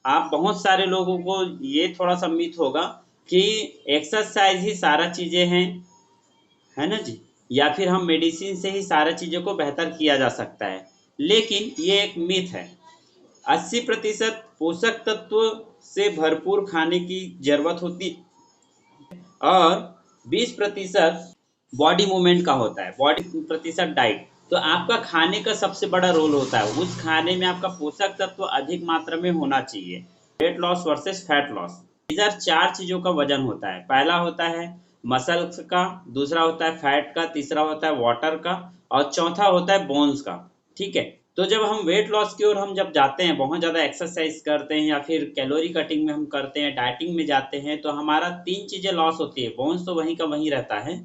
आप बहुत सारे लोगों को ये थोड़ा सा मिथ होगा कि एक्सरसाइज ही सारा चीजें हैं, है ना जी, या फिर हम मेडिसिन से ही सारा चीजों को बेहतर किया जा सकता है। लेकिन ये एक मिथ है। 80% पोषक तत्व से भरपूर खाने की जरूरत होती और 20% बॉडी मूवमेंट का होता है, बॉडी प्रतिशत डाइट। तो आपका खाने का सबसे बड़ा रोल होता है, उस खाने में आपका पोषक तत्व अधिक मात्रा में होना चाहिए। Weight loss versus fat loss, इधर 4 चीजों का वजन होता है। पहला होता है मसल्स का, दूसरा होता है फैट का, तीसरा होता है वाटर का और चौथा होता है बोन्स का। ठीक है, तो जब हम वेट लॉस की ओर हम जब जाते हैं, बहुत ज़्यादा एक्सरसाइज करते हैं या फिर कैलोरी कटिंग में हम करते हैं, डाइटिंग में जाते हैं, तो हमारा 3 चीज़ें लॉस होती है। बोन्स तो वहीं का वहीं रहता है,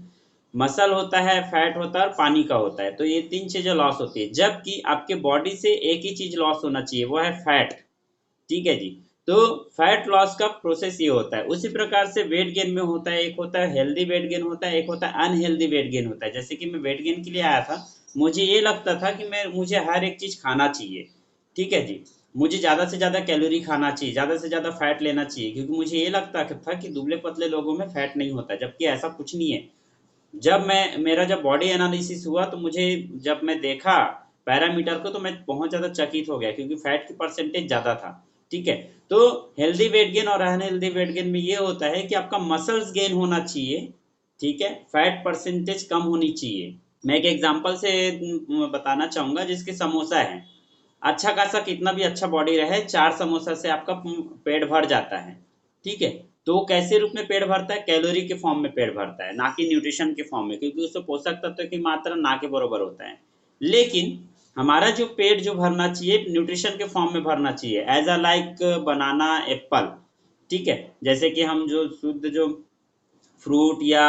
मसल होता है, फैट होता है और पानी का होता है। तो ये 3 चीज़ें लॉस होती है, जबकि आपके बॉडी से एक ही चीज़ लॉस होना चाहिए, वो है फैट। ठीक है जी। तो फैट लॉस का प्रोसेस ये होता है। उसी प्रकार से वेट गेन में होता है, एक होता है हेल्दी वेट गेन होता है, एक होता है अनहेल्दी वेट गेन होता है। जैसे कि मैं वेट गेन के लिए आया था, मुझे ये लगता था कि मुझे हर एक चीज खाना चाहिए। ठीक है जी, मुझे ज्यादा से ज्यादा कैलोरी खाना चाहिए, ज्यादा से ज्यादा फैट लेना चाहिए, क्योंकि मुझे ये लगता था कि दुबले पतले लोगों में फैट नहीं होता, जबकि ऐसा कुछ नहीं है। जब बॉडी एनालिसिस हुआ, तो मुझे जब मैं देखा पैरामीटर को, तो मैं बहुत ज़्यादा चकित हो गया, क्योंकि फैट की परसेंटेज ज़्यादा था। ठीक है, तो हेल्दी वेट गेन और अनहेल्दी वेट गेन में ये होता है कि आपका मसल्स गेन होना चाहिए, ठीक है, फैट परसेंटेज कम होनी चाहिए। मैं एक एग्जांपल से बताना चाहूंगा, जिसके समोसा है। अच्छा खासा कितना भी अच्छा बॉडी रहे, 4 समोसा से आपका पेट भर जाता है। ठीक है, तो वो कैसे रूप में पेट भरता है? कैलोरी के फॉर्म में पेट भरता है, ना कि न्यूट्रिशन के फॉर्म में, क्योंकि उसमें पोषक तत्व की मात्रा ना के बराबर होता है। लेकिन हमारा जो पेट जो भरना चाहिए, न्यूट्रिशन के फॉर्म में भरना चाहिए, as a like banana, apple. ठीक है, जैसे कि हम जो शुद्ध जो फ्रूट या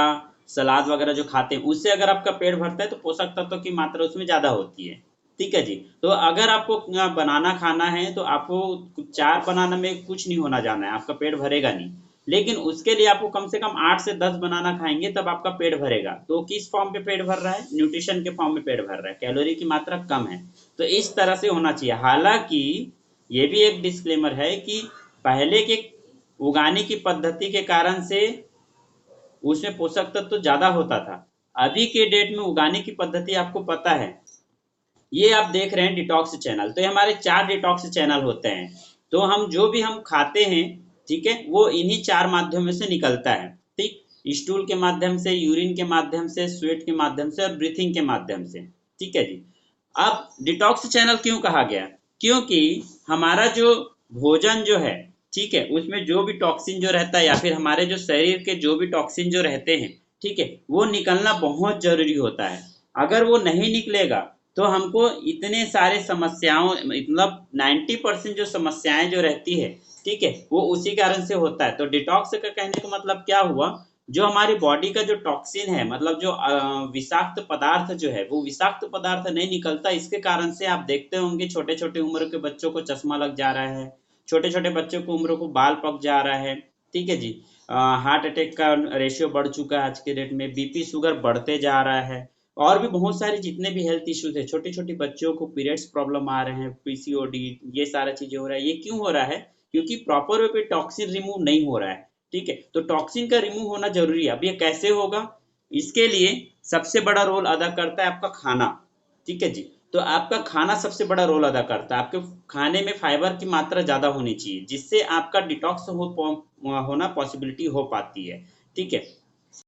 सलाद वगैरह जो खाते हैं, उससे अगर आपका पेट भरता है, तो पोषक तत्व की मात्रा उसमें ज़्यादा होती है। ठीक है जी। तो अगर आपको बनाना खाना है, तो आपको 4 बनाना में कुछ नहीं होना जाना है, आपका पेट भरेगा नहीं। लेकिन उसके लिए आपको कम से कम 8 से 10 बनाना खाएंगे, तब आपका पेट भरेगा। तो किस फॉर्म पे पेट भर रहा है? न्यूट्रिशन के फॉर्म में पेट भर रहा है, कैलोरी की मात्रा कम है। तो इस तरह से होना चाहिए। हालांकि ये भी एक डिस्क्लेमर है कि पहले के उगाने की पद्धति के कारण से उसमें पोषक तत्व तो ज्यादा होता था। अभी के डेट में उगाने की पद्धति आपको पता है, ये आप देख रहे हैं डिटॉक्स चैनल। तो ये हमारे 4 डिटॉक्स चैनल होते हैं। तो हम जो भी हम खाते हैं, ठीक है, वो इन्हीं 4 माध्यमों से निकलता है। ठीक, स्टूल के माध्यम से, यूरिन के माध्यम से, स्वेट के माध्यम से और ब्रीथिंग के माध्यम से। ठीक है जी। अब डिटॉक्स चैनल क्यों कहा गया? क्योंकि हमारा जो भोजन जो है, ठीक है, उसमें जो भी टॉक्सिन जो रहता है, या फिर हमारे जो शरीर के जो भी टॉक्सिन जो रहते हैं, ठीक है, वो निकलना बहुत जरूरी होता है। अगर वो नहीं निकलेगा, तो हमको इतने सारे समस्याओं, मतलब 90% जो समस्याएं जो रहती है, ठीक है, वो उसी कारण से होता है। तो डिटॉक्स का कहने का मतलब क्या हुआ? जो हमारी बॉडी का जो टॉक्सिन है, मतलब जो विषाक्त पदार्थ जो है, वो विषाक्त पदार्थ नहीं निकलता। इसके कारण से आप देखते होंगे छोटे छोटे उम्र के बच्चों को चश्मा लग जा रहा है, छोटे छोटे बच्चों को उम्र को बाल पक जा रहा है। ठीक है जी। हार्ट अटैक का रेशियो बढ़ चुका है आज के डेट में, बीपी शुगर बढ़ते जा रहा है, और भी बहुत सारे जितने भी हेल्थ इश्यूज है, छोटे छोटे बच्चों को पीरियड्स प्रॉब्लम आ रहे हैं, पीसीओडी, ये सारा चीजें हो रहा है। ये क्यों हो रहा है? क्योंकि प्रॉपर वे पे टॉक्सिन रिमूव नहीं हो रहा है। ठीक है, तो टॉक्सिन का रिमूव होना जरूरी है। अब ये कैसे होगा? इसके लिए सबसे बड़ा रोल अदा करता है आपका खाना। ठीक है जी। तो आपका खाना सबसे बड़ा रोल अदा करता है। आपके खाने में फाइबर की मात्रा ज्यादा होनी चाहिए, जिससे आपका डिटॉक्स होना पॉसिबिलिटी हो पाती है। ठीक है,